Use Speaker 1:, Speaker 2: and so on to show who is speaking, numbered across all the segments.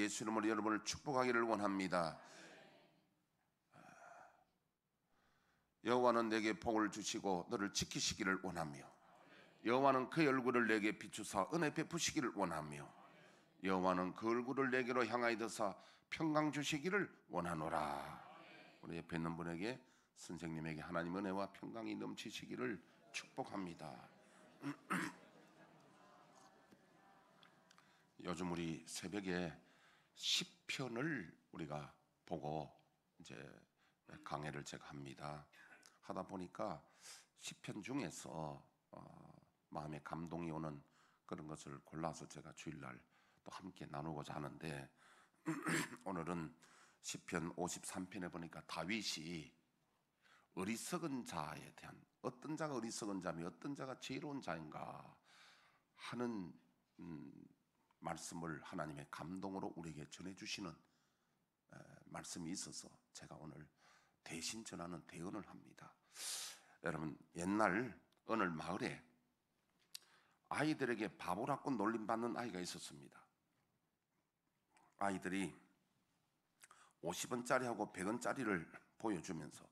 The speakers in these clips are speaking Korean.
Speaker 1: 예수 이름으로 여러분을 축복하기를 원합니다. 여호와는 내게 복을 주시고 너를 지키시기를 원하며 여호와는 그의 얼굴을 내게 비추사 은혜 베푸시기를 원하며 여호와는 그 얼굴을 내게로 향하여 드사 평강 주시기를 원하노라. 우리 옆에 있는 분에게 선생님에게 하나님 은혜와 평강이 넘치시기를 축복합니다. 요즘 우리 새벽에 시편을 우리가 보고 이제 강해를 제가 합니다. 하다 보니까 시편 중에서 마음에 감동이 오는 그런 것을 골라서 제가 주일날 또 함께 나누고자 하는데 오늘은 시편 53편에 보니까 다윗이 어리석은 자에 대한, 어떤 자가 어리석은 자며 어떤 자가 지혜로운 자인가 하는 말씀을 하나님의 감동으로 우리에게 전해주시는 말씀이 있어서 제가 오늘 대신 전하는 대언을 합니다. 여러분, 옛날 어느 마을에 아이들에게 바보라고 놀림받는 아이가 있었습니다. 아이들이 50원짜리하고 100원짜리를 보여주면서,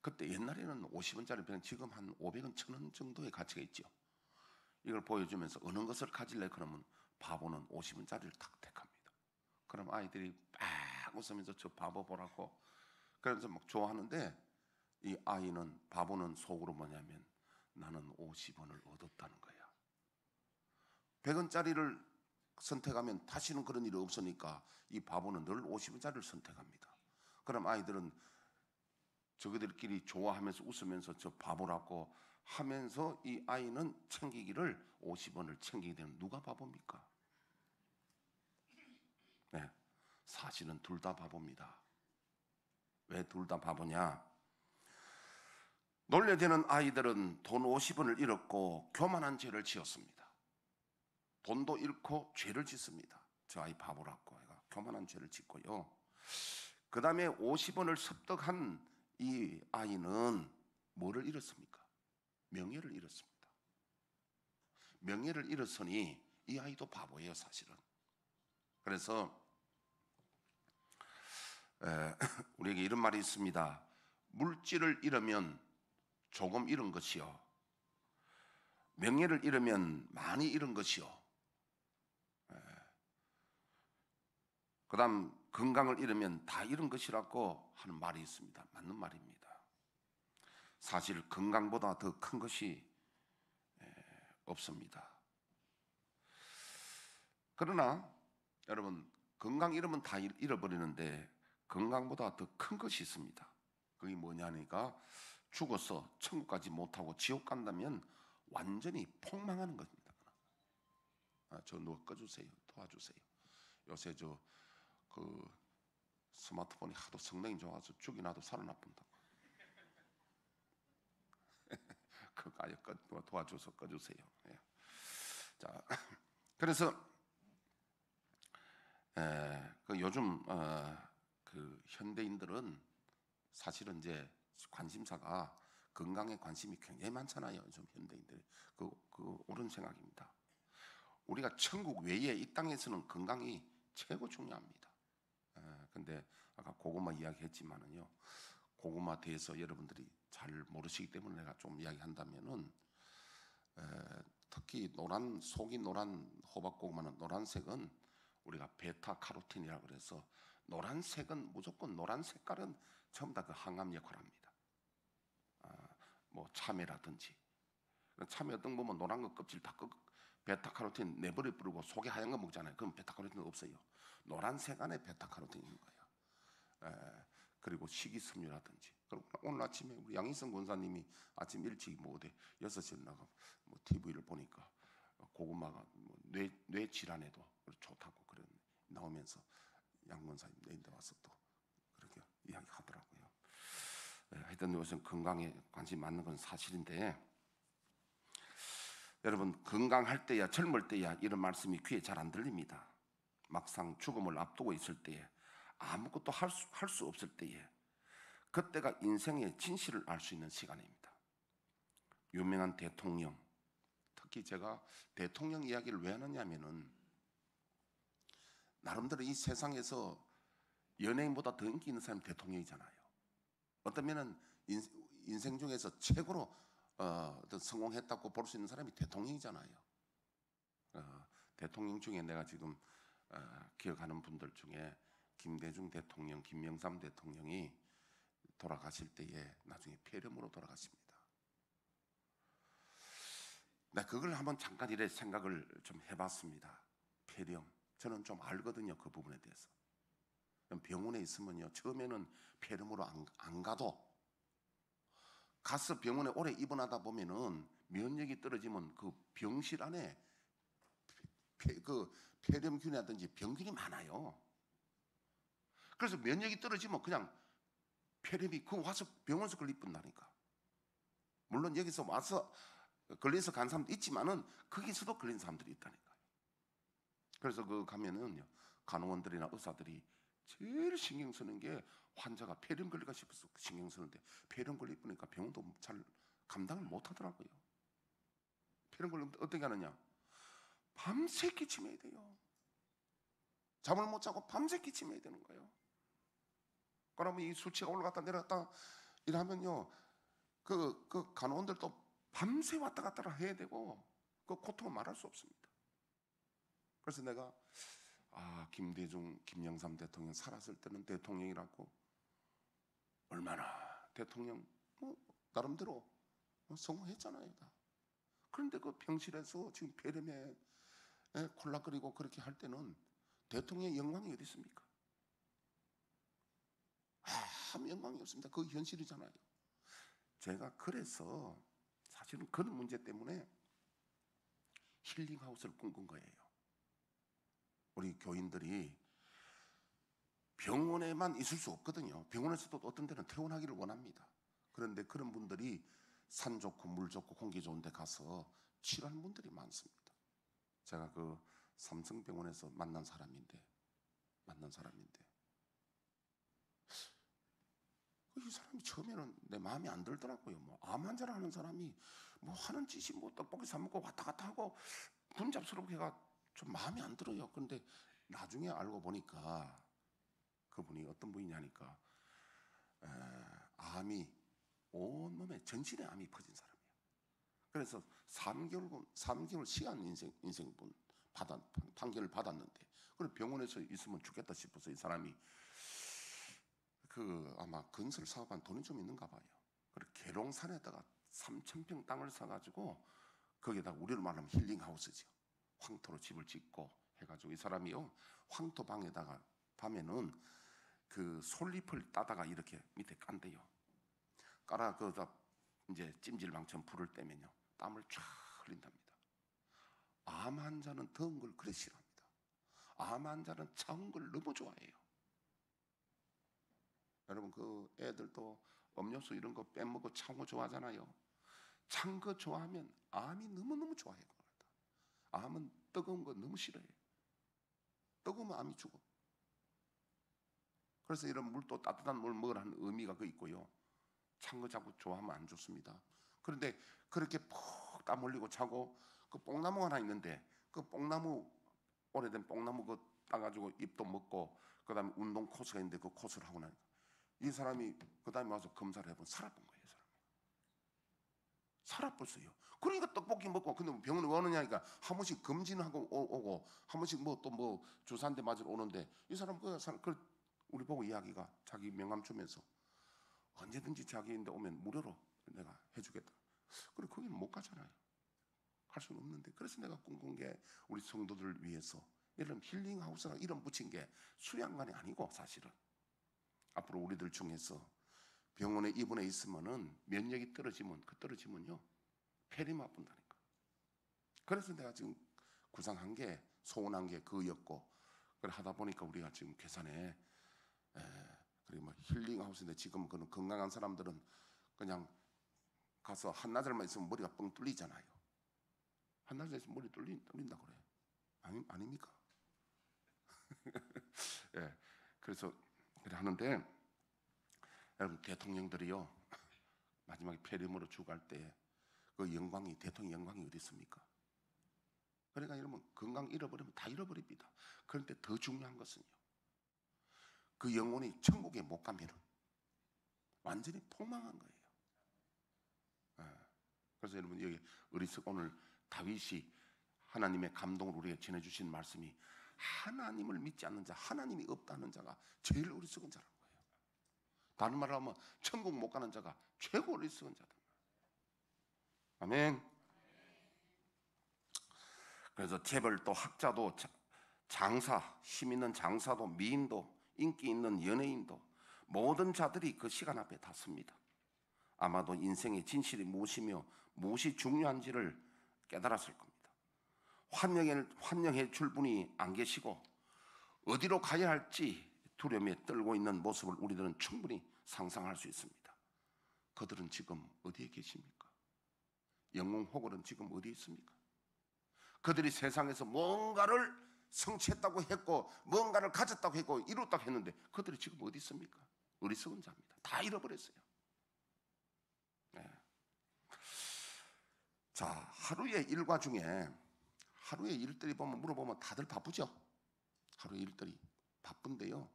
Speaker 1: 그때 옛날에는 50원짜리 100원, 지금 한 500원, 1000원 정도의 가치가 있죠. 이걸 보여주면서 어느 것을 가질래? 그러면 바보는 50원짜리를 탁 택합니다. 그럼 아이들이 빡 웃으면서 저 바보 보라고 그래서 막 좋아하는데, 이 아이는, 바보는 속으로 뭐냐면 나는 50원을 얻었다는 거야. 100원짜리를 선택하면 다시는 그런 일이 없으니까 이 바보는 늘 50원짜리를 선택합니다. 그럼 아이들은 저희들끼리 좋아하면서 웃으면서 저 바보라고 하면서 이 아이는 챙기기를 50원을 챙기게 되는, 누가 바보입니까? 네, 사실은 둘 다 바보입니다. 왜 둘 다 바보냐? 놀려대는 아이들은 돈 50원을 잃었고 교만한 죄를 지었습니다. 돈도 잃고 죄를 짓습니다. 저 아이 바보라고 해가 교만한 죄를 짓고요. 그 다음에 50원을 습득한 이 아이는 뭐를 잃었습니까? 명예를 잃었습니다. 명예를 잃었으니 이 아이도 바보예요, 사실은. 그래서 우리에게 이런 말이 있습니다. 물질을 잃으면 조금 잃은 것이요, 명예를 잃으면 많이 잃은 것이요, 그 다음 건강을 잃으면 다 잃은 것이라고 하는 말이 있습니다. 맞는 말입니다. 사실 건강보다 더 큰 것이 없습니다. 그러나 여러분, 건강 잃으면 다 잃어버리는데 건강보다 더 큰 것이 있습니다. 그게 뭐냐니까, 죽어서 천국까지 못하고 지옥 간다면 완전히 폭망하는 겁니다. 저 누가 꺼주세요. 도와주세요. 요새 그 스마트폰이 하도 성능이 좋아서 죽이나도 살아나본다고. 그거 아예 도와줘서 꺼주세요. 예. 자, 그래서 그 요즘 그 현대인들은 사실은 이제 관심사가 건강에 관심이 굉장히 많잖아요. 요즘 현대인들이 그 옳은 생각입니다. 우리가 천국 외에 이 땅에서는 건강이 최고 중요합니다. 근데 아까 고구마 이야기했지만은요, 고구마 대해서 여러분들이 잘 모르시기 때문에 내가 좀 이야기한다면은, 특히 속이 노란 호박고구마는, 노란색은 우리가 베타카로틴이라고 그래서, 노란색은 무조건, 노란 색깔은 전부 다 그 항암 역할을 합니다. 뭐 참외라든지, 참외 어떤 거 보면 노란 거 껍질 다 베타카로틴 내버려 뿌리고 속에 하얀 거 먹잖아요. 그럼 베타카로틴은 없어요. 노란색 안에 베타카로틴이 있는 거예요. 그리고 식이섬유라든지. 그리고 오늘 아침에 우리 양희성 권사님이 아침 일찍 뭐 어디 6시에 나가 뭐 TV를 보니까 고구마가 뭐 뇌 질환에도 좋다고 그런 나오면서 양 권사님 내인데 와서 또 그렇게 이야기하더라고요. 하여튼 요즘 건강에 관심 많은 건 사실인데, 여러분, 건강할 때야, 젊을 때야 이런 말씀이 귀에 잘 안 들립니다. 막상 죽음을 앞두고 있을 때에, 아무것도 할 수 없을 때에, 그때가 인생의 진실을 알 수 있는 시간입니다. 유명한 대통령, 특히 제가 대통령 이야기를 왜 하느냐면은, 나름대로 이 세상에서 연예인보다 더 인기 있는 사람이 대통령이잖아요. 어떤 면은 인생 중에서 최고로 성공했다고 볼 수 있는 사람이 대통령이잖아요. 대통령 중에 내가 지금 기억하는 분들 중에 김대중 대통령, 김영삼 대통령이 돌아가실 때에 나중에 폐렴으로 돌아가십니다. 나 그걸 한번 잠깐 이래 생각을 좀 해봤습니다. 폐렴. 저는 좀 알거든요, 그 부분에 대해서. 병원에 있으면요, 처음에는 폐렴으로 안 가도 가서 병원에 오래 입원하다 보면은 면역이 떨어지면 그 병실 안에 그 폐렴균이라든지 병균이 많아요. 그래서 면역이 떨어지면 그냥 폐렴이 그 와서 병원에서 걸릴 뿐다니까. 물론 여기서 와서 걸려서 간 사람도 있지만은 거기서도 걸린 사람들이 있다니까요. 그래서 그 가면은요, 간호원들이나 의사들이 제일 신경 쓰는 게 환자가 폐렴 걸릴까 싶어서 신경 쓰는데, 폐렴 걸리니까 병원도 잘 감당을 못 하더라고요. 폐렴 걸리면 어떻게 하느냐? 밤새 기침해야 돼요. 잠을 못 자고 밤새 기침해야 되는 거예요. 그러면 이 수치가 올라갔다 내려갔다 이러면요, 그 간호원들도 밤새 왔다 갔다 해야 되고, 그 고통은 말할 수 없습니다. 그래서 내가 김대중, 김영삼 대통령 살았을 때는 대통령이라고 얼마나 대통령 나름대로 성공했잖아요. 다. 그런데 그 병실에서 지금 폐렴에 콜락거리고 그렇게 할 때는 대통령의 영광이 어디 있습니까? 아무 영광이 없습니다. 그 현실이잖아요. 제가 그래서 사실은 그런 문제 때문에 힐링하우스를 꿈꾼 거예요. 우리 교인들이 병원에만 있을 수 없거든요. 병원에서도 어떤 데는 퇴원하기를 원합니다. 그런데 그런 분들이 산 좋고 물 좋고 공기 좋은 데 가서 치료하는 분들이 많습니다. 제가 그 삼성병원에서 만난 사람인데 이 사람이 처음에는 내 마음에 안 들더라고요. 뭐 암 환자를 하는 사람이 뭐 하는 짓이 뭐 떡볶이 사 먹고 왔다 갔다 하고 분잡스럽게 해가 좀 마음에 안 들어요. 그런데 나중에 알고 보니까 그분이 어떤 분이냐니까 암이 온몸에 전신에 암이 퍼진 사람이에요. 그래서 3개월 시간 인생분 판결을 받았는데, 그리고 병원에서 있으면 죽겠다 싶어서 이 사람이 아마 건설 사업한 돈이 좀 있는가 봐요. 그리고 계룡산에다가 3,000평 땅을 사가지고 거기에다가 우리로 말하면 힐링하우스죠. 황토로 집을 짓고 해가지고 이 사람이요, 황토방에다가 밤에는 그 솔잎을 따다가 이렇게 밑에 깐대요. 깔아 그다 이제 찜질방처럼 불을 떼면요, 땀을 쫙 흘린답니다. 암 환자는 더운 걸 그래 싫어합니다. 암 환자는 차운 걸 너무 좋아해요. 여러분 그 애들도 음료수 이런 거 빼먹고 찬 거 좋아하잖아요. 찬 거 좋아하면 암이 너무너무 좋아해요. 암은 뜨거운 거 너무 싫어해요. 뜨거우면 암이 죽어. 그래서 이런 물도 따뜻한 물 먹으라는 의미가 그 있고요. 찬 거 자꾸 좋아하면 안 좋습니다. 그런데 그렇게 푹 땀 흘리고 자고 그 뽕나무 하나 있는데 그 뽕나무, 오래된 뽕나무 그 따가지고 잎도 먹고 그다음에 운동 코스가 있는데 그 코스를 하고 나니까 이 사람이 그다음에 와서 검사를 해보면 살아본 거예요. 이 사람이 살아버렸어요. 그러니까 떡볶이 먹고, 근데 병원에 왜 오느냐니까 한 번씩 검진하고 오고 한 번씩 뭐 또 뭐 주사 한 대 맞으러 오는데, 이 사람 우리 보고 이야기가 자기 명함 주면서 언제든지 자기인데 오면 무료로 내가 해주겠다. 그래 거기는 못 가잖아요. 갈 수는 없는데, 그래서 내가 꿈꾼 게 우리 성도들을 위해서 이런 힐링하우스라고 이름 붙인 게 수양관이 아니고, 사실은 앞으로 우리들 중에서 병원에 입원해 있으면은 면역이 떨어지면요 폐렴 아픈다니까. 그래서 내가 지금 구상한 게, 소원한 게 그였고, 그래 하다 보니까 우리가 지금 괴산에 그리고 뭐 힐링하우스인데, 지금 그런 건강한 사람들은 그냥 가서 한나절만 있으면 머리가 뻥 뚫리잖아요. 한나절 있으면 머리 뚫린다고 그래. 아닙니까? 예, 그래서 그래 하는데, 여러분 대통령들이요 마지막에 폐렴으로 죽을 때 그 영광이, 대통령 영광이 어디 있습니까? 그러니까 여러분 건강 잃어버리면 다 잃어버립니다. 그런데 더 중요한 것은요, 그 영혼이 천국에 못 가면 완전히 폭망한 거예요. 그래서 여러분 여기 오늘 다윗이 하나님의 감동을 우리에게 전해주신 말씀이, 하나님을 믿지 않는 자, 하나님이 없다는 자가 제일 어리석은 자라는 거예요. 다른 말로 하면 천국 못 가는 자가 최고 어리석은 자다. 아멘. 그래서 재벌도 학자도 장사, 힘 있는 장사도 미인도 인기 있는 연예인도 모든 자들이 그 시간 앞에 다 섭니다. 아마도 인생의 진실이 무엇이며 무엇이 중요한지를 깨달았을 겁니다. 환영해 줄 분이 안 계시고 어디로 가야 할지 두려움에 떨고 있는 모습을 우리들은 충분히 상상할 수 있습니다. 그들은 지금 어디에 계십니까? 영웅 호걸은 지금 어디에 있습니까? 그들이 세상에서 뭔가를 성취했다고 했고 뭔가를 가졌다고 했고 이뤘다고 했는데 그들이 지금 어디 있습니까? 어리석은 자입니다. 다 잃어버렸어요. 네. 자, 하루의 일과 중에 하루의 일들이 물어보면 다들 바쁘죠? 하루의 일들이 바쁜데요,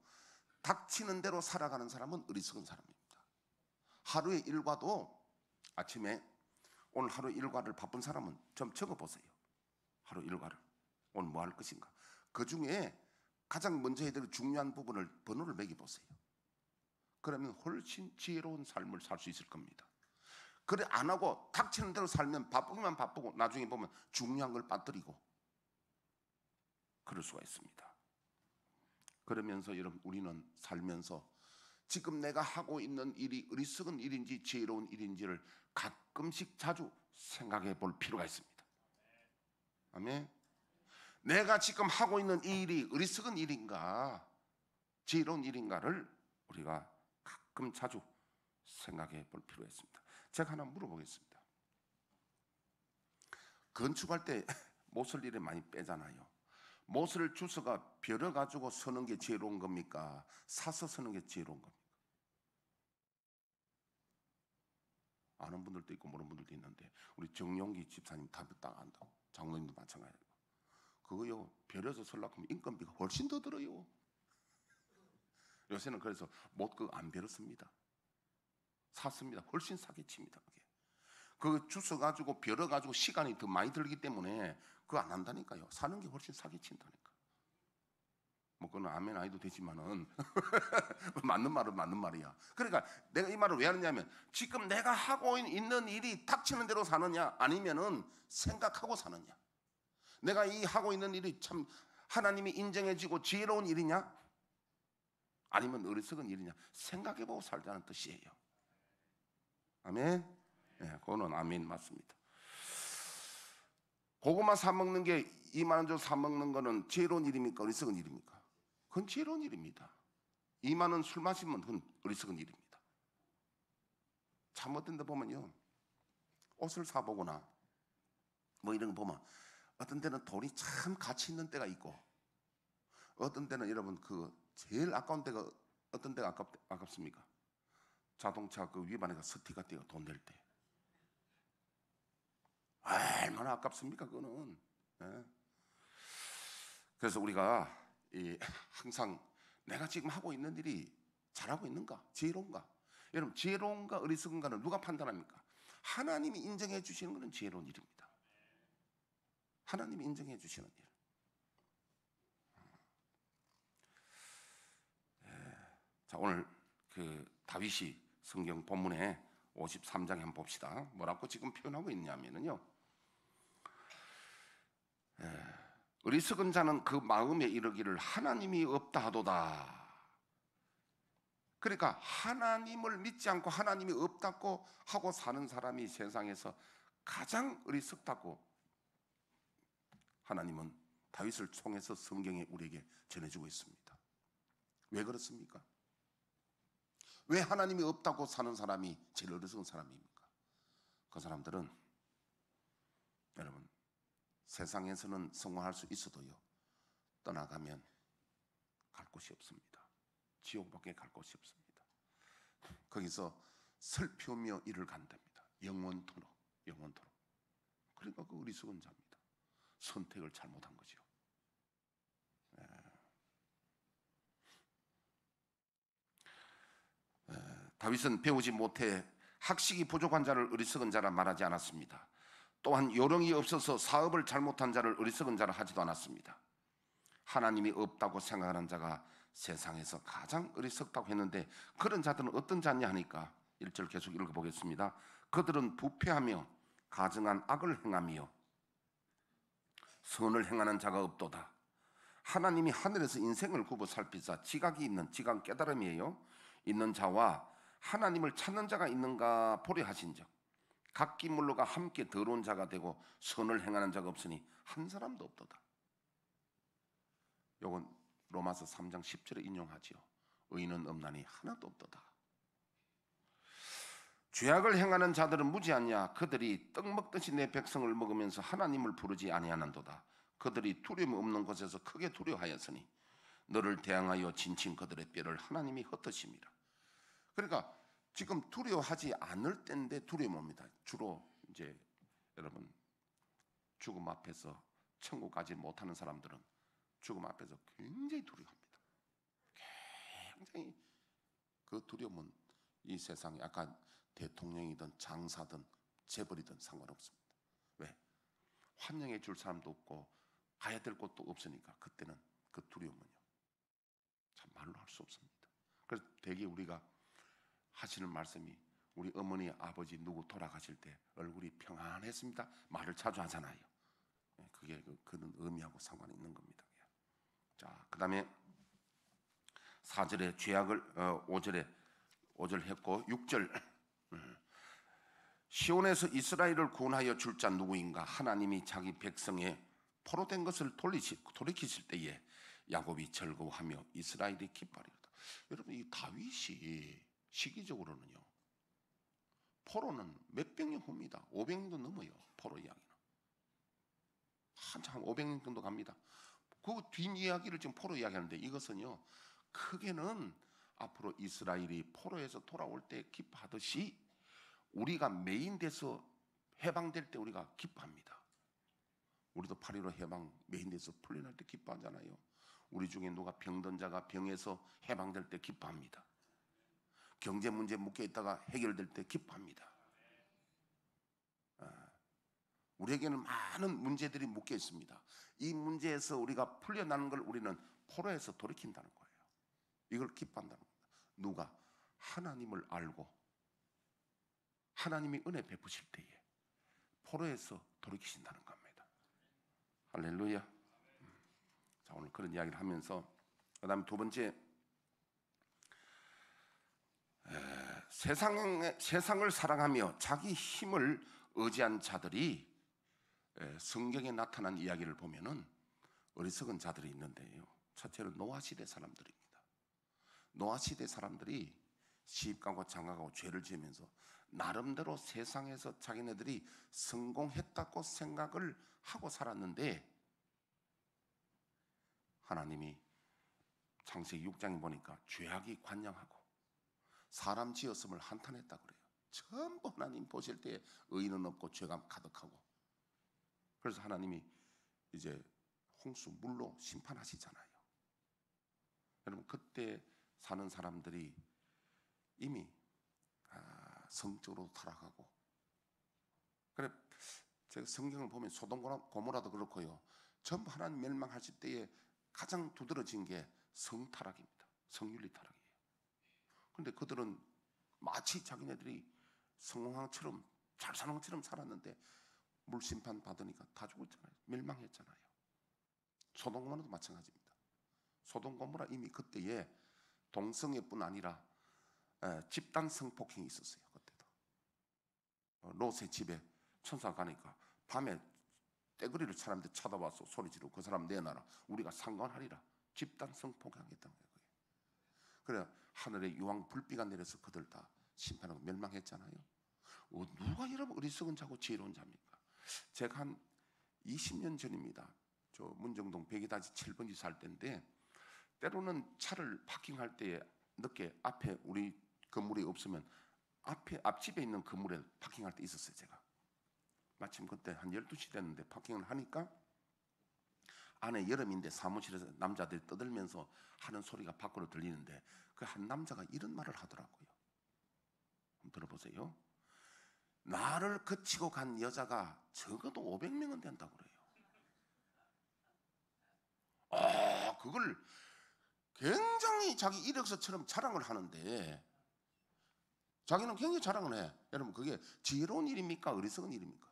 Speaker 1: 닥치는 대로 살아가는 사람은 어리석은 사람입니다. 하루의 일과도 아침에 오늘 하루 일과를 바쁜 사람은 좀 적어보세요. 하루 일과를 오늘 뭐 할 것인가. 그 중에 가장 먼저 해야 될 중요한 부분을 번호를 매겨보세요. 그러면 훨씬 지혜로운 삶을 살 수 있을 겁니다. 그래 안 하고 닥치는 대로 살면 바쁘기만 바쁘고 나중에 보면 중요한 걸 빠뜨리고 그럴 수가 있습니다. 그러면서 여러분 우리는 살면서 지금 내가 하고 있는 일이 어리석은 일인지 지혜로운 일인지를 가끔씩 자주 생각해 볼 필요가 있습니다. 아멘. 내가 지금 하고 있는 이 일이 어리석은 일인가 지혜로운 일인가를 우리가 가끔 자주 생각해 볼 필요가 있습니다. 제가 하나 물어보겠습니다. 건축할 때 못을 일에 많이 빼잖아요. 못을 주워가 벼려 가지고 서는 게 지혜로운 겁니까? 사서 서는 게 지혜로운 겁니까? 아는 분들도 있고 모르는 분들도 있는데 우리 정용기 집사님 답을 딱 안다고. 장로님도 마찬가지고. 그거요 벼려서 설라고 하면 인건비가 훨씬 더 들어요. 요새는 그래서 못 안 벼렸습니다. 샀습니다. 훨씬 싸게 칩니다. 그거 주워 가지고 벼려 가지고 시간이 더 많이 들기 때문에 그거 안 한다니까요. 사는 게 훨씬 싸게 친다니까. 뭐 그건 아멘 아니도 되지만은 맞는 말은 맞는 말이야. 그러니까 내가 이 말을 왜 하느냐면 지금 내가 하고 있는 일이 닥치는 대로 사느냐 아니면은 생각하고 사느냐. 내가 이 하고 있는 일이 참 하나님이 인정해지고 지혜로운 일이냐 아니면 어리석은 일이냐 생각해보고 살자는 뜻이에요. 아멘. 네, 그거는 아멘 맞습니다. 고구마 사 먹는 게 2만 원 주고 사 먹는 거는 지혜로운 일입니까? 어리석은 일입니까? 그건 지혜로운 일입니다. 2만 원 술 마시면 그건 어리석은 일입니다. 잘못된 데 보면요 옷을 사보거나 뭐 이런 거 보면 어떤 데는 돈이 참 가치 있는 때가 있고 어떤 때는 여러분 그 제일 아까운 때가 어떤 때가 아깝습니까? 자동차 그 위반해가 스티커 떼가 돈 낼 때 얼마나 아깝습니까 그거는. 네. 그래서 우리가 항상 내가 지금 하고 있는 일이 잘하고 있는가 지혜로운가. 여러분 지혜로운가 어리석은가는 누가 판단합니까? 하나님이 인정해 주시는 것은 지혜로운 일입니다. 하나님이 인정해 주시는 일. 자 오늘 그 다윗이 성경 본문에 53장에 한번 봅시다. 뭐라고 지금 표현하고 있냐면요 어리석은 자는 그 마음에 이르기를 하나님이 없다 하도다. 그러니까 하나님을 믿지 않고 하나님이 없다고 하고 사는 사람이 세상에서 가장 어리석다고 하나님은 다윗을 통해서 성경에 우리에게 전해주고 있습니다. 왜 그렇습니까? 왜 하나님이 없다고 사는 사람이 제일 어리석은 사람입니까? 그 사람들은 여러분 세상에서는 성공할 수 있어도요 떠나가면 갈 곳이 없습니다. 지옥밖에 갈 곳이 없습니다. 거기서 슬피우며 이를 간답니다. 영원토록. 그러니까 그 어리석은 자입니다. 선택을 잘못한 거죠. 다윗은 배우지 못해 학식이 부족한 자를 어리석은 자라 말하지 않았습니다. 또한 요령이 없어서 사업을 잘못한 자를 어리석은 자라 하지도 않았습니다. 하나님이 없다고 생각하는 자가 세상에서 가장 어리석다고 했는데 그런 자들은 어떤 자냐 하니까 1절 계속 읽어보겠습니다. 그들은 부패하며 가증한 악을 행하며 선을 행하는 자가 없도다. 하나님이 하늘에서 인생을 굽어 살피사 지각이 있는, 지각 깨달음이에요, 있는 자와 하나님을 찾는 자가 있는가 보려 하신즉 각 기물로가 함께 더러운 자가 되고 선을 행하는 자가 없으니 한 사람도 없도다. 요건 로마서 3장 10절에 인용하지요. 의인은 없나니 하나도 없도다. 죄악을 행하는 자들은 무지하냐? 그들이 떡 먹듯이 내 백성을 먹으면서 하나님을 부르지 아니하는도다. 그들이 두려움 없는 곳에서 크게 두려워하였으니 너를 대항하여 진친 그들의 뼈를 하나님이 흩으심이라. 그러니까 지금 두려워하지 않을 때인데 두려움 옵니다. 주로 이제 여러분 죽음 앞에서 천국 가지 못하는 사람들은 죽음 앞에서 굉장히 두려워합니다. 굉장히 그 두려움은 이 세상에 아까 대통령이든 장사든 재벌이든 상관없습니다. 왜? 환영해 줄 사람도 없고 가야 될 곳도 없으니까 그때는 그 두려움은요 참 말로 할 수 없습니다. 그래서 되게 우리가 하시는 말씀이 우리 어머니 아버지 누구 돌아가실 때 얼굴이 평안했습니다 말을 자주 하잖아요. 그게 그런 의미하고 상관이 있는 겁니다. 자, 그 다음에 4절에 죄악을 5절 했고 6절 시온에서 이스라엘을 구원하여 줄 자 누구인가? 하나님이 자기 백성의 포로된 것을 돌이키실 때에 야곱이 즐거워하며 이스라엘이 기뻐하리로다. 여러분 이 다윗이 시기적으로는요 포로는 몇백 년 후입니다. 500년도 넘어요. 포로 이야기는 한참 500년 정도 갑니다. 그 뒷이야기를 지금 포로 이야기하는데 이것은요 크게는 앞으로 이스라엘이 포로에서 돌아올 때 기뻐하듯이 우리가 메인돼서 해방될 때 우리가 기뻐합니다. 우리도 8.15 해방 메인돼서 풀려날 때 기뻐하잖아요. 우리 중에 누가 병든 자가 병에서 해방될 때 기뻐합니다. 경제 문제 묶여 있다가 해결될 때 기뻐합니다. 우리에게는 많은 문제들이 묶여 있습니다. 이 문제에서 우리가 풀려나는 걸 우리는 포로에서 돌이킨다는 거예요. 이걸 기뻐한다는 겁니다. 누가? 하나님을 알고 하나님이 은혜 베푸실 때에 포로에서 돌이키신다는 겁니다. 할렐루야. 자, 오늘 그런 이야기를 하면서 그 다음에 두 번째 세상을 사랑하며 자기 힘을 의지한 자들이 성경에 나타난 이야기를 보면은 어리석은 자들이 있는데요. 첫째로 노아 시대 사람들입니다. 노아 시대 사람들이 시집가고 장가가고 죄를 지으면서 나름대로 세상에서 자기네들이 성공했다고 생각을 하고 살았는데 하나님이 창세기 6장에 보니까 죄악이 관영하고 사람 지었음을 한탄했다 그래요. 전부 하나님 보실 때 의인은 없고 죄가 가득하고 그래서 하나님이 이제 홍수 물로 심판하시잖아요. 여러분 그때 사는 사람들이 이미 성적으로 타락하고 그래 제가 성경을 보면 소돔 고모라도 그렇고요. 전부 하나님 멸망하실 때에 가장 두드러진 게 성타락입니다. 성윤리 타락이에요. 그런데 그들은 마치 자기네들이 성공왕처럼 잘 사는 것처럼 살았는데 물심판 받으니까 다 죽었잖아요. 멸망했잖아요. 소돔 고모라도 마찬가지입니다. 소돔 고모라 이미 그때에 동성애뿐 아니라 집단 성폭행이 있었어요. 그때도 롯의 집에 천사가 가니까 밤에 떼거리를 사람들 쳐다봐서 소리 지르고 그 사람 내놔라 우리가 상관하리라 집단 성폭행했다는 거예요. 그래 하늘에 유황 불비가 내려서 그들 다 심판하고 멸망했잖아요. 누가 여러분 어리석은 자고 지혜로운 자입니까? 제가 한 20년 전입니다. 저 문정동 백이다지 7번지 살 때인데 때로는 차를 파킹할 때 늦게 앞에 우리 건물이 없으면 앞집에 있는 건물에 파킹할 때 있었어요. 제가 마침 그때 한 12시 됐는데 파킹을 하니까 안에 여름인데 사무실에서 남자들이 떠들면서 하는 소리가 밖으로 들리는데 그 한 남자가 이런 말을 하더라고요. 한번 들어보세요. 나를 거치고 간 여자가 적어도 500명은 된다고 그래요. 그걸 굉장히 자기 이력서처럼 자랑을 하는데 자기는 굉장히 자랑을 해. 여러분 그게 지혜로운 일입니까? 어리석은 일입니까?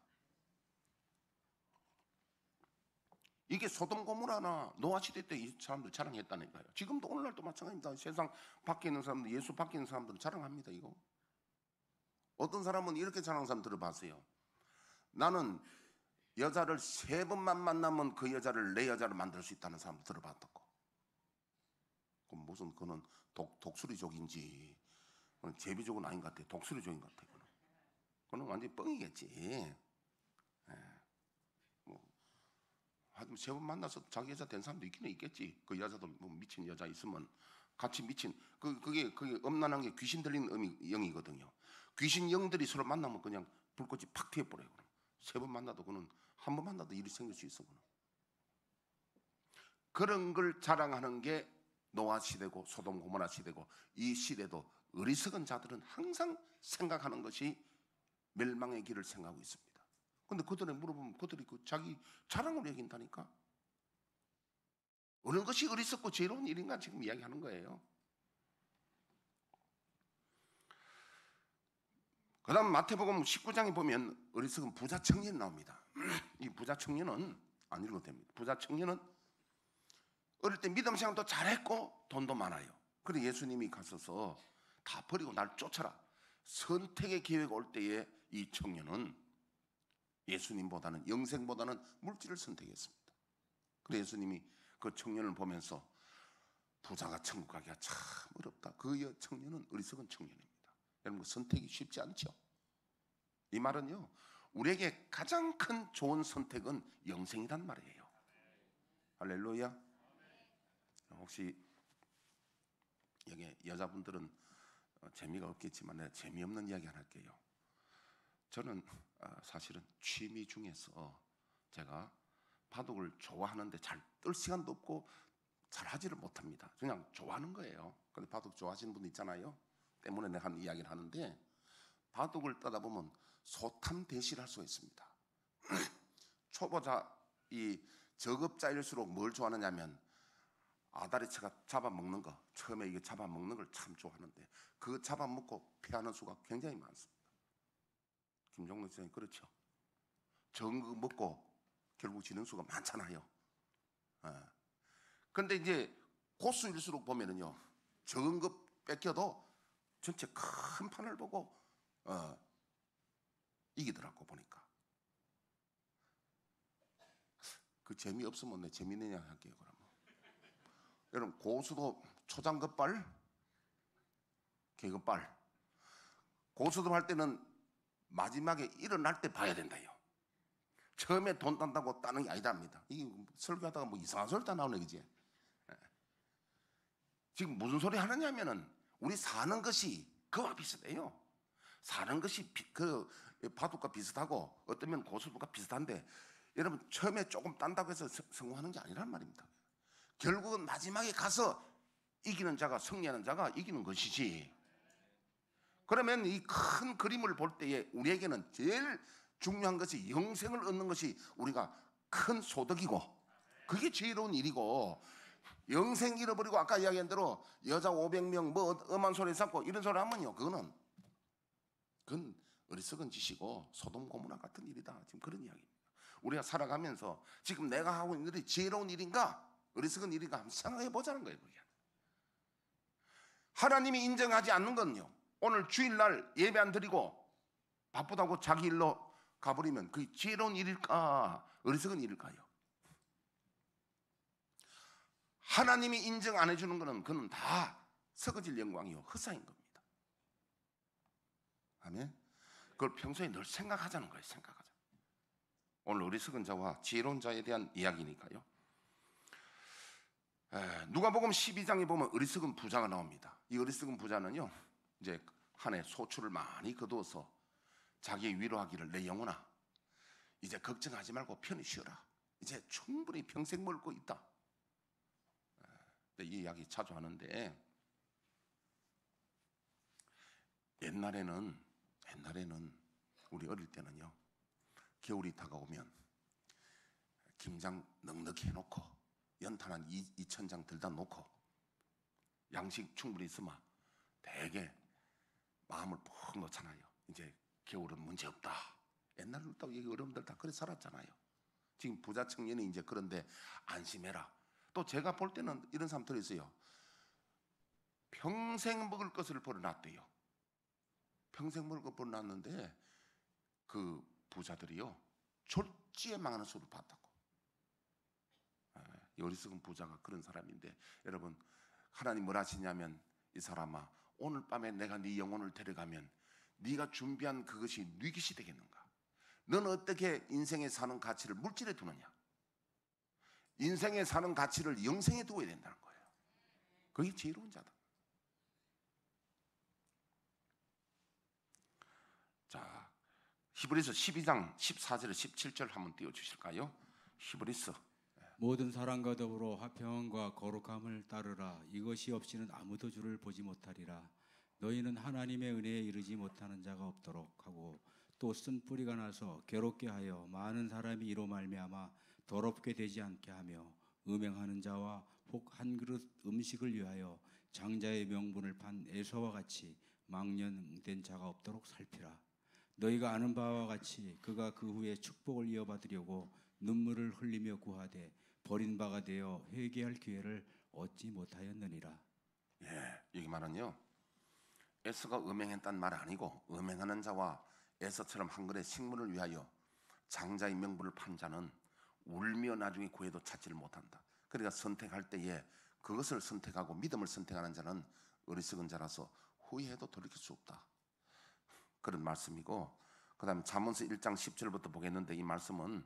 Speaker 1: 이게 소돔 고모라나 노아 시대 때 이 사람들 자랑했다니까요. 지금도 오늘날도 마찬가지입니다. 세상 밖에 있는 사람들, 예수 밖에 있는 사람들은 자랑합니다. 이거. 어떤 사람은 이렇게 자랑하는 사람 들어봤어요. 나는 여자를 3번만 만나면 그 여자를 내 여자를 만들 수 있다는 사람 들어봤다고. 그럼 무슨 그는 독수리족인지 제비족은 아닌 것 같아. 독수리족인 것 같아. 그는 완전 뻥이겠지. 하여튼 3번 만나서 자기 여자 된 사람도 있기는 있겠지. 그 여자도 뭐 미친 여자 있으면 같이 미친 그게 엄난한 게 귀신 들리는 영이거든요. 귀신 영들이 서로 만나면 그냥 불꽃이 팍 튀어버려요. 3번 만나도 그는 한 번 만나도 일이 생길 수 있어. 그는. 그런 걸 자랑하는 게 노아 시대고 소돔 고모라 시대고 이 시대도 어리석은 자들은 항상 생각하는 것이 멸망의 길을 생각하고 있습니다. 근데 그들에 물어보면 그들이 그 자기 자랑을 여긴다니까. 어느 것이 어리석고 지혜로운 일인가 지금 이야기하는 거예요. 그 다음 마태복음 19장에 보면 어리석은 부자 청년 나옵니다. 이 부자 청년은 안 읽어도 됩니다. 부자 청년은 어릴 때 믿음 생활도 잘했고 돈도 많아요. 그래 예수님이 가서서 다 버리고 날 쫓아라. 선택의 기회가 올 때에 이 청년은 예수님보다는 영생보다는 물질을 선택했습니다. 그래 예수님이 그 청년을 보면서 부자가 천국 가기가 참 어렵다. 그 청년은 어리석은 청년입니다. 여러분 그 선택이 쉽지 않죠. 이 말은요 우리에게 가장 큰 좋은 선택은 영생이란 말이에요. 할렐루야. 혹시 여기 여자분들은 재미가 없겠지만 내가 재미없는 이야기 하나 할게요. 저는 사실은 취미 중에서 제가 바둑을 좋아하는데 잘 뜰 시간도 없고 잘 하지를 못합니다. 그냥 좋아하는 거예요. 근데 바둑 좋아하시는 분 있잖아요. 때문에 내가 한 이야기를 하는데 바둑을 떠다 보면 소탐대실할 수가 있습니다. 초보자 이 저급자일수록 뭘 좋아하느냐면 아다리치가 잡아먹는 거. 처음에 이게 잡아먹는 걸 참 좋아하는데 그 잡아먹고 패하는 수가 굉장히 많습니다. 김종록 선생님 그렇죠. 적은 거 먹고 결국 지는 수가 많잖아요. 근데 이제 고수일수록 보면은요 적은 거 뺏겨도 전체 큰 판을 보고 이기더라고 보니까. 그 재미없으면 내 재미있는 이야기 할게요. 그러면 여러분 고수도 초장급발 계급발 고수도 할 때는 마지막에 일어날 때 봐야 된다요. 처음에 돈 딴다고 따는 게 아니답니다. 이게 설교하다가 뭐 이상한 소리 다 나오네 그지? 지금 무슨 소리 하느냐면은 우리 사는 것이 그와 비슷해요. 사는 것이 그 바둑과 비슷하고 어쩌면 고수가 비슷한데 여러분 처음에 조금 딴다고 해서 성공하는 게 아니란 말입니다. 결국은 마지막에 가서 이기는 자가 승리하는 자가 이기는 것이지. 그러면 이 큰 그림을 볼 때에 우리에게는 제일 중요한 것이 영생을 얻는 것이 우리가 큰 소득이고 그게 지혜로운 일이고 영생 잃어버리고 아까 이야기한 대로 여자 500명 뭐 엄한 소리 쌓고 이런 소리 하면요 그건 어리석은 짓이고 소돔 고모라 같은 일이다. 지금 그런 이야기입니다. 우리가 살아가면서 지금 내가 하고 있는 일이 지혜로운 일인가 어리석은 일인가 한번 생각해 보자는 거예요. 그게. 하나님이 인정하지 않는 건요 오늘 주일날 예배 안 드리고 바쁘다고 자기 일로 가버리면 그게 지혜로운 일일까 어리석은 일일까요? 하나님이 인정 안 해주는 것은 그는 다 썩어질 영광이요 헛사인 겁니다. 아멘. 그걸 평소에 늘 생각하자는 거예요. 생각하자. 오늘 어리석은 자와 지혜로운 자에 대한 이야기니까요. 누가복음 12장에 보면 어리석은 부자가 나옵니다. 이 어리석은 부자는요 이제 한 해 소출을 많이 거두어서 자기 위로하기를 내 영혼아 이제 걱정하지 말고 편히 쉬어라. 이제 충분히 평생 먹을 거 있다. 이 이야기 자주 하는데, 옛날에는 우리 어릴 때는요, 겨울이 다가오면 김장 넉넉히 해놓고 연탄 한 2,000장 들다 놓고 양식 충분히 있으면 되게 마음을 푹 놓잖아요. 이제 겨울은 문제 없다. 옛날부터 여기 어른들 다 그래 살았잖아요. 지금 부자 청년이 이제 그런데 안심해라. 또 제가 볼 때는 이런 사람들이 있어요. 평생 먹을 것을 버려놨대요. 평생 먹을 것 버려놨는데 그 부자들이요, 졸지에 망하는 수를 봤다고. 어리석은 부자가 그런 사람인데, 여러분, 하나님 뭘 하시냐면, 이 사람아, 오늘 밤에 내가 네 영혼을 데려가면 네가 준비한 그것이 네 것이 되겠는가? 너는 어떻게 인생에 사는 가치를 물질에 두느냐? 인생에 사는 가치를 영생에 두어야 된다는 거예요. 그게 지혜로운 자다. 자, 히브리서 12장 14절에 17절 한번 띄워주실까요? 히브리서.
Speaker 2: 모든 사람과 더불어 화평과 거룩함을 따르라. 이것이 없이는 아무도 주를 보지 못하리라. 너희는 하나님의 은혜에 이르지 못하는 자가 없도록 하고, 또 쓴 뿌리가 나서 괴롭게 하여 많은 사람이 이로 말미암아 더럽게 되지 않게 하며, 음행하는 자와 혹 한 그릇 음식을 위하여 장자의 명분을 판 에서와 같이 망령된 자가 없도록 살피라. 너희가 아는 바와 같이 그가 그 후에 축복을 이어받으려고 눈물을 흘리며 구하되 버린 바가 되어 회개할 기회를 얻지 못하였느니라.
Speaker 1: 여기 말은요, 에서가 음행했단 말 아니고, 음행하는 자와 에서처럼 한 그릇 식물을 위하여 장자의 명분을 판 자는 울며 나중에 구해도 찾지를 못한다. 그러니까 선택할 때에 그것을 선택하고 믿음을 선택하는 자는 어리석은 자라서 후회해도 돌이킬 수 없다. 그런 말씀이고, 그 다음에 잠언서 1장 10절부터 보겠는데, 이 말씀은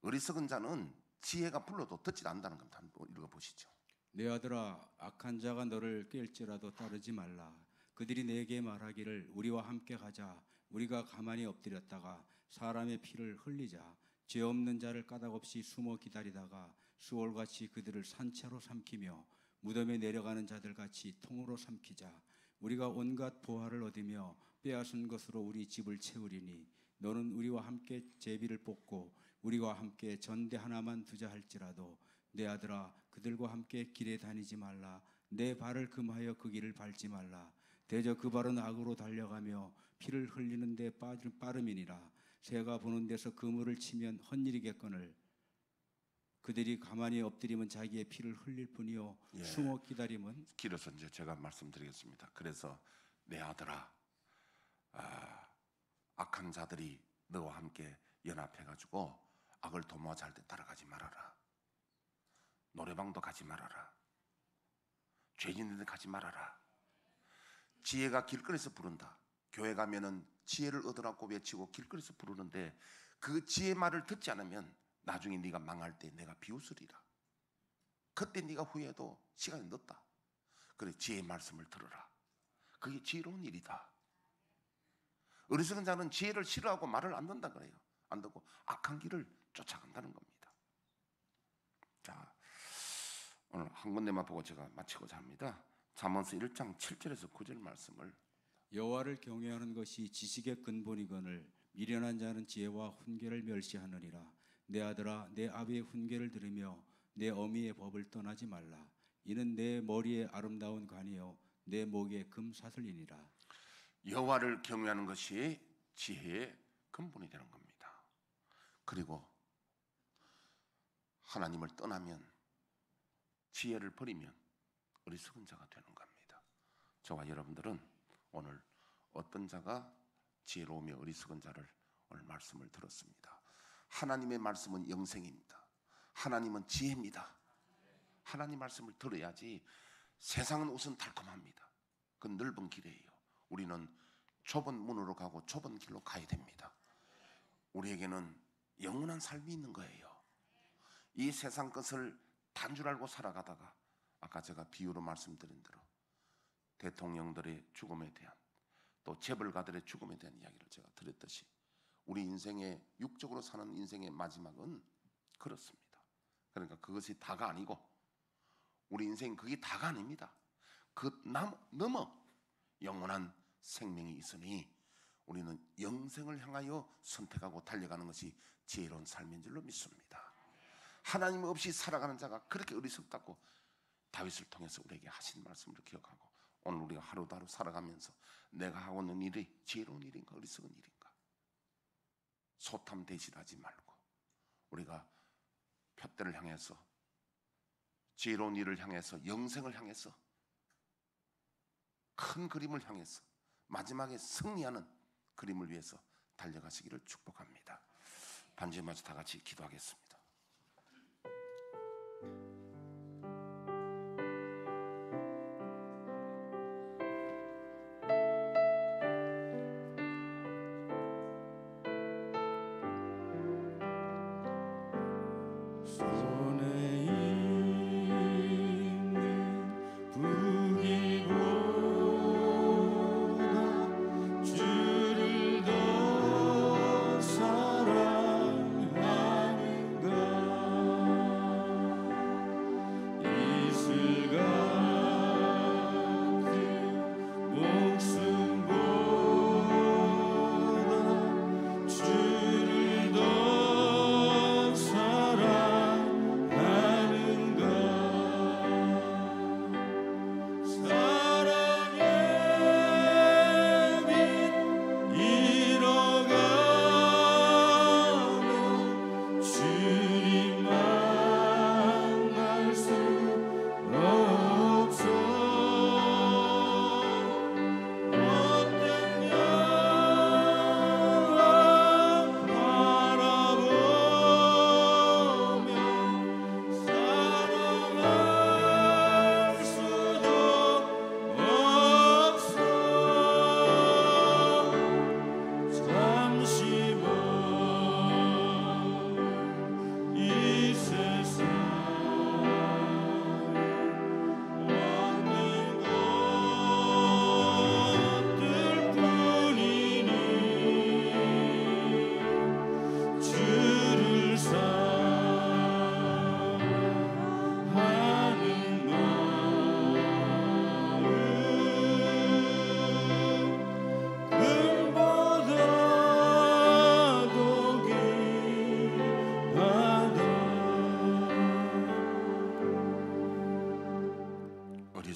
Speaker 1: 어리석은 자는 지혜가 불러도 듣지 않는다는 겁니다. 한번 읽어보시죠.
Speaker 2: 내 아들아, 악한 자가 너를 깰지라도 따르지 말라. 그들이 내게 말하기를 우리와 함께 가자. 우리가 가만히 엎드렸다가 사람의 피를 흘리자. 죄 없는 자를 까닭없이 숨어 기다리다가 수월같이 그들을 산채로 삼키며 무덤에 내려가는 자들같이 통으로 삼키자. 우리가 온갖 보화를 얻으며 빼앗은 것으로 우리 집을 채우리니, 너는 우리와 함께 제비를 뽑고 우리와 함께 전대 하나만 두자 할지라도 내 아들아, 그들과 함께 길에 다니지 말라. 내 발을 금하여 그 길을 밟지 말라. 대저 그 발은 악으로 달려가며 피를 흘리는 데 빠름이니라. 새가 보는 데서 그물을 치면 헛일이겠거늘 그들이 가만히 엎드리면 자기의 피를 흘릴 뿐이요, 숨어 기다림은.
Speaker 1: 길어서 이제 제가 말씀드리겠습니다. 그래서 내 아들아, 악한 자들이 너와 함께 연합해가지고 악을 도모하자 할 때 따라가지 말아라. 노래방도 가지 말아라. 죄 짓는 데 가지 말아라. 지혜가 길거리에서 부른다. 교회 가면은 지혜를 얻으라고 외치고 길거리에서 부르는데, 그 지혜 말을 듣지 않으면 나중에 네가 망할 때 내가 비웃으리라. 그때 네가 후회해도 시간이 늦다. 그래, 지혜의 말씀을 들어라. 그게 지혜로운 일이다. 어리석은 자는 지혜를 싫어하고 말을 안 듣는다 그래요. 안 듣고 악한 길을 쫓아간다는 겁니다. 자, 오늘 한 군데만 보고 제가 마치고자 합니다. 잠언서 1장 7절에서 9절 말씀을.
Speaker 2: 여호와를 경외하는 것이 지식의 근본이거늘 미련한 자는 지혜와 훈계를 멸시하느니라. 내 아들아, 내 아비의 훈계를 들으며 내 어미의 법을 떠나지 말라. 이는 내 머리에 아름다운 관이요 내 목에 금사슬이니라.
Speaker 1: 여호와를 경외하는 것이 지혜의 근본이 되는 겁니다. 그리고 하나님을 떠나면, 지혜를 버리면 어리석은 자가 되는 겁니다. 저와 여러분들은 오늘 어떤 자가 지혜로우며 어리석은 자를 오늘 말씀을 들었습니다. 하나님의 말씀은 영생입니다. 하나님은 지혜입니다. 하나님 말씀을 들어야지. 세상은 우선 달콤합니다. 그 넓은 길이에요. 우리는 좁은 문으로 가고 좁은 길로 가야 됩니다. 우리에게는 영원한 삶이 있는 거예요. 이 세상 것을 단 줄 알고 살아가다가, 아까 제가 비유로 말씀드린 대로 대통령들의 죽음에 대한, 또 재벌가들의 죽음에 대한 이야기를 제가 드렸듯이, 우리 인생의 육적으로 사는 인생의 마지막은 그렇습니다. 그러니까 그것이 다가 아니고 우리 인생 그게 다가 아닙니다. 그 넘어 영원한 생명이 있으니 우리는 영생을 향하여 선택하고 달려가는 것이 지혜로운 삶인 줄로 믿습니다. 하나님 없이 살아가는 자가 그렇게 어리석다고 다윗을 통해서 우리에게 하신 말씀을 기억하고 오늘 우리가 하루하루 살아가면서 내가 하고 있는 일이 지혜로운 일인가 어리석은 일인가 소탐대실하지 말고 우리가 표대를 향해서 지혜로운 일을 향해서 영생을 향해서 큰 그림을 향해서 마지막에 승리하는 그림을 위해서 달려가시기를 축복합니다. 반주에 맞춰 다 같이 기도하겠습니다.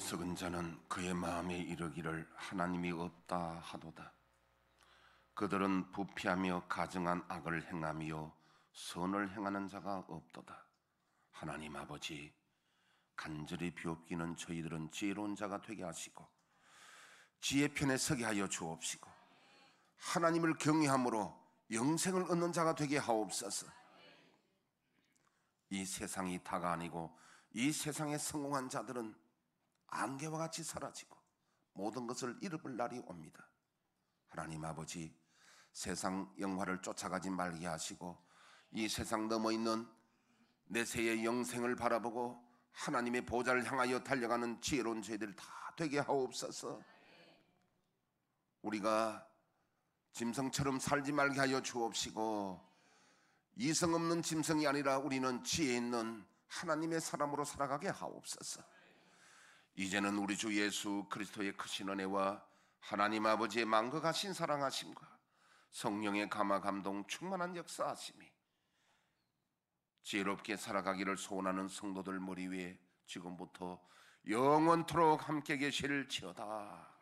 Speaker 1: 어리석은 자는 그의 마음에 이르기를 하나님이 없다 하도다. 그들은 부패하며 가증한 악을 행하며 선을 행하는 자가 없도다. 하나님 아버지, 간절히 비옵기는 저희들은 지혜로운 자가 되게 하시고 지혜 편에 서게 하여 주옵시고 하나님을 경외함으로 영생을 얻는 자가 되게 하옵소서. 이 세상이 다가 아니고 이 세상에 성공한 자들은 안개와 같이 사라지고 모든 것을 잃어볼 날이 옵니다. 하나님 아버지, 세상 영화를 쫓아가지 말게 하시고 이 세상 넘어 있는 내세의 영생을 바라보고 하나님의 보좌를 향하여 달려가는 지혜로운 저희들 다 되게 하옵소서. 우리가 짐승처럼 살지 말게 하여 주옵시고 이성 없는 짐승이 아니라 우리는 지혜 있는 하나님의 사람으로 살아가게 하옵소서. 이제는 우리 주 예수 그리스도의 크신 은혜와 하나님 아버지의 만극하신 사랑하심과 성령의 감화 감동 충만한 역사하심이 지혜롭게 살아가기를 소원하는 성도들 머리 위에 지금부터 영원토록 함께 계실지어다.